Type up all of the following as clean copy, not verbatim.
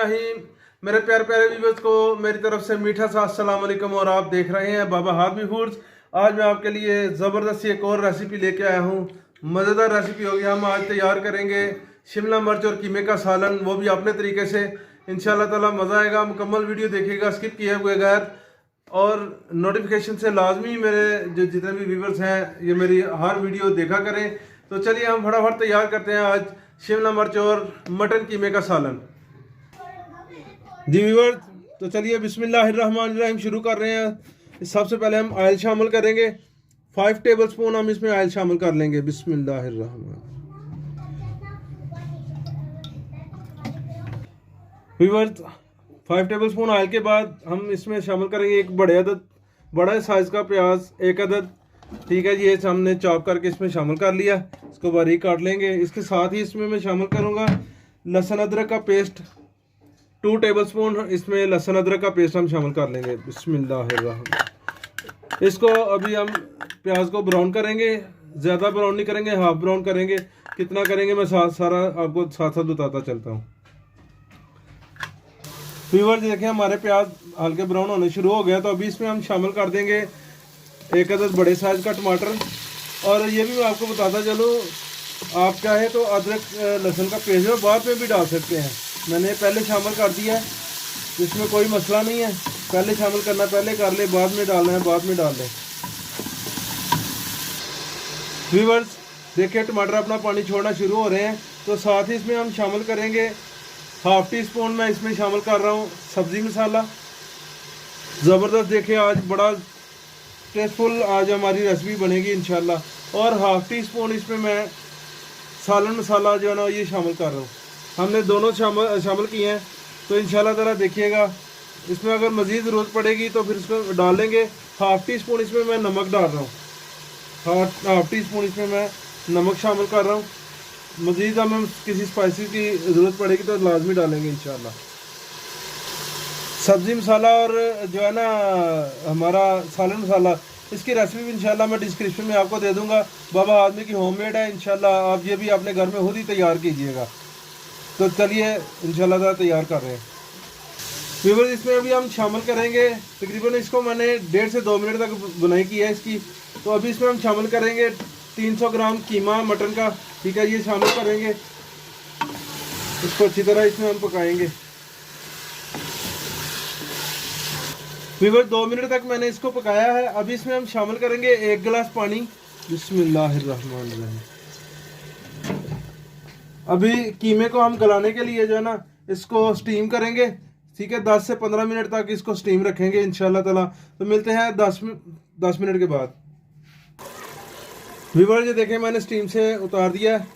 बिस्मिल्लाहिर्रहमानिर्रहीम। मेरे प्यारे प्यारे व्यूअर्स को मेरी तरफ से मीठा सा अस्सलाम वालेकुम और आप देख रहे हैं बाबा हाथमी फूड्स। आज मैं आपके लिए ज़बरदस्त एक और रेसिपी लेके आया हूँ। मज़ेदार रेसिपी होगी। हम आज तैयार करेंगे शिमला मिर्च और कीमे का सालन, वो भी अपने तरीके से। इंशाल्लाह ताला मज़ा आएगा। मुकम्मल वीडियो देखिएगा स्किप किए हुए बगैर, और नोटिफिकेशन से लाजमी मेरे जो जितने भी व्यूवर्स हैं ये मेरी हर वीडियो देखा करें। तो चलिए हम फटाफट तैयार करते हैं आज शिमला मिर्च और मटन कीमे का सालन। जी व्यूवर्स, तो चलिए बिस्मिल्लाहिर्रहमानिर्रहीम शुरू कर रहे हैं। सबसे पहले हम ऑयल शामिल करेंगे। 5 टेबल स्पून हम इसमें ऑयल शामिल कर लेंगे। बिस्मिल्लाहिर्रहमान। व्यूवर्स, 5 टेबल स्पून ऑयल के बाद हम इसमें शामिल करेंगे एक बड़ा साइज का प्याज, 1 अदद। ठीक है जी, ये हमने चॉप करके इसमें शामिल कर लिया। इसको बारीक काट लेंगे। इसके साथ ही इसमें मैं शामिल करूंगा लहसुन अदरक का पेस्ट, 2 टेबल स्पून इसमें लहसुन अदरक का पेस्ट हम शामिल कर लेंगे। बिस्मिल्लाहिर्रहमान। इसको अभी हम प्याज को ब्राउन करेंगे, ज़्यादा ब्राउन नहीं करेंगे, हाफ ब्राउन करेंगे। कितना करेंगे मैं सारा आपको साथ साथ बताता चलता हूँ। व्यूअर्स देखिए, हमारे प्याज हल्के ब्राउन होने शुरू हो गया, तो अभी इसमें हम शामिल कर देंगे 1 अदद बड़े साइज का टमाटर। और ये भी मैं आपको बताता चलूँ, आप चाहे तो अदरक लहसुन का पेस्ट बाद में भी डाल सकते हैं। मैंने पहले शामिल कर दिया है, इसमें कोई मसला नहीं है। पहले शामिल करना पहले कर ले, बाद में डालना है बाद में डाल लें। व्यूअर्स देखिए, टमाटर अपना पानी छोड़ना शुरू हो रहे हैं, तो साथ ही इसमें हम शामिल करेंगे हाफ टी स्पून मैं इसमें शामिल कर रहा हूँ सब्ज़ी मसाला। ज़बरदस्त देखिए, आज बड़ा टेस्टफुल आज हमारी रेसिपी बनेगी इंशाल्लाह। और हाफ टी स्पून इसमें मैं सालन मसाला जो है ना ये शामिल कर रहा हूँ। हमने दोनों शामिल किए हैं, तो इंशाल्लाह ताला देखिएगा। इसमें अगर मज़ीद ज़रूरत पड़ेगी तो फिर इसको डाल लेंगे। हाफ टी स्पून इसमें मैं नमक डाल रहा हूँ। हाफ टी स्पून इसमें मैं नमक शामिल कर रहा हूँ। मज़ीद हमें किसी स्पाइसी की ज़रूरत पड़ेगी तो लाजमी डालेंगे इंशाल्लाह। सब्ज़ी मसाला और जो है ना हमारा सालन मसाला, इसकी रेसिपी भी इंशाल्लाह मैं डिस्क्रिप्शन में आपको दे दूंगा। बाबा आदमी की होममेड है इंशाल्लाह, आप ये भी अपने घर में खुद ही तैयार कीजिएगा। तो चलिए इंशाल्लाह तैयार कर रहे हैं। व्यूअर्स, इसमें अभी हम शामिल करेंगे तकरीबन, इसको मैंने 1.5 से 2 मिनट तक बुनाई की है इसकी। तो अभी इसमें हम शामिल करेंगे 300 ग्राम कीमा मटन का। ठीक है, ये शामिल करेंगे। इसको अच्छी तरह इसमें हम पकाएंगे। व्यूअर्स 2 मिनट तक मैंने इसको पकाया है। अभी इसमें हम शामिल करेंगे 1 गिलास पानी। बिस्मिल्लाहिर्रहमानिर्रहीम। अभी कीमे को हम गलाने के लिए जो है ना इसको स्टीम करेंगे। ठीक है, 10 से 15 मिनट तक इसको स्टीम रखेंगे इंशाल्लाह ताला। तो मिलते हैं 10 मिनट के बाद। व्यूअर्स ये देखें, मैंने स्टीम से उतार दिया है।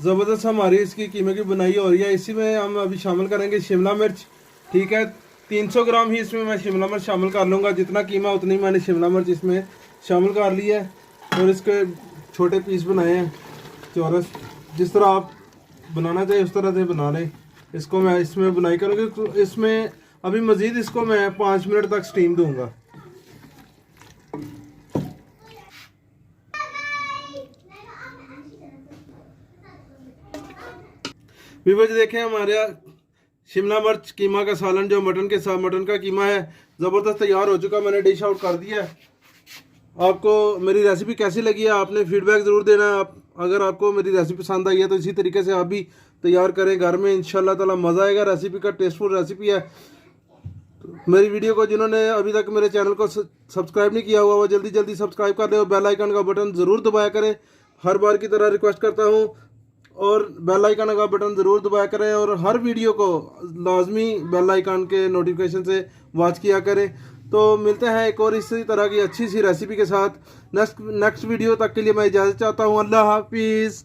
ज़बरदस्त हमारी इसकी कीमे की बुनाई हो रही है। इसी में हम अभी शामिल करेंगे शिमला मिर्च। ठीक है, 300 ग्राम ही इसमें मैं शिमला मिर्च शामिल कर लूँगा। जितना कीमा उतनी मैंने शिमला मिर्च इसमें शामिल कर ली है। और इसके छोटे पीस बनाए हैं चौरस। जिस तरह आप बनाना चाहिए उस तरह से बना लें। इसको मैं इसमें बुनाई करूँगी। तो इसमें अभी मज़ीद इसको मैं 5 मिनट तक स्टीम दूँगा। व्यूअर्स देखें, हमारे शिमला मिर्च कीमा का सालन जो मटन के साथ मटन का कीमा है ज़बरदस्त तैयार हो चुका। मैंने डिश आउट कर दिया है। आपको मेरी रेसिपी कैसी लगी है आपने फीडबैक ज़रूर देना है। अगर आपको मेरी रेसिपी पसंद आई है तो इसी तरीके से आप भी तैयार करें घर में, इंशाल्लाह ताला मज़ा आएगा। रेसिपी का टेस्टफुल रेसिपी है। तो मेरी वीडियो को जिन्होंने अभी तक मेरे चैनल को सब्सक्राइब नहीं किया हुआ वो जल्दी सब्सक्राइब कर दें और बेल आइकन का बटन ज़रूर दबाया करें। हर बार की तरह रिक्वेस्ट करता हूँ, और बेल आइकन का बटन ज़रूर दबाया करें। और हर वीडियो को लाजमी बेल आइकन के नोटिफिकेशन से वॉच किया करें। तो मिलते हैं एक और इसी तरह की अच्छी सी रेसिपी के साथ नेक्स्ट वीडियो तक के लिए मैं इजाज़त चाहता हूँ। अल्लाह हाफिज़।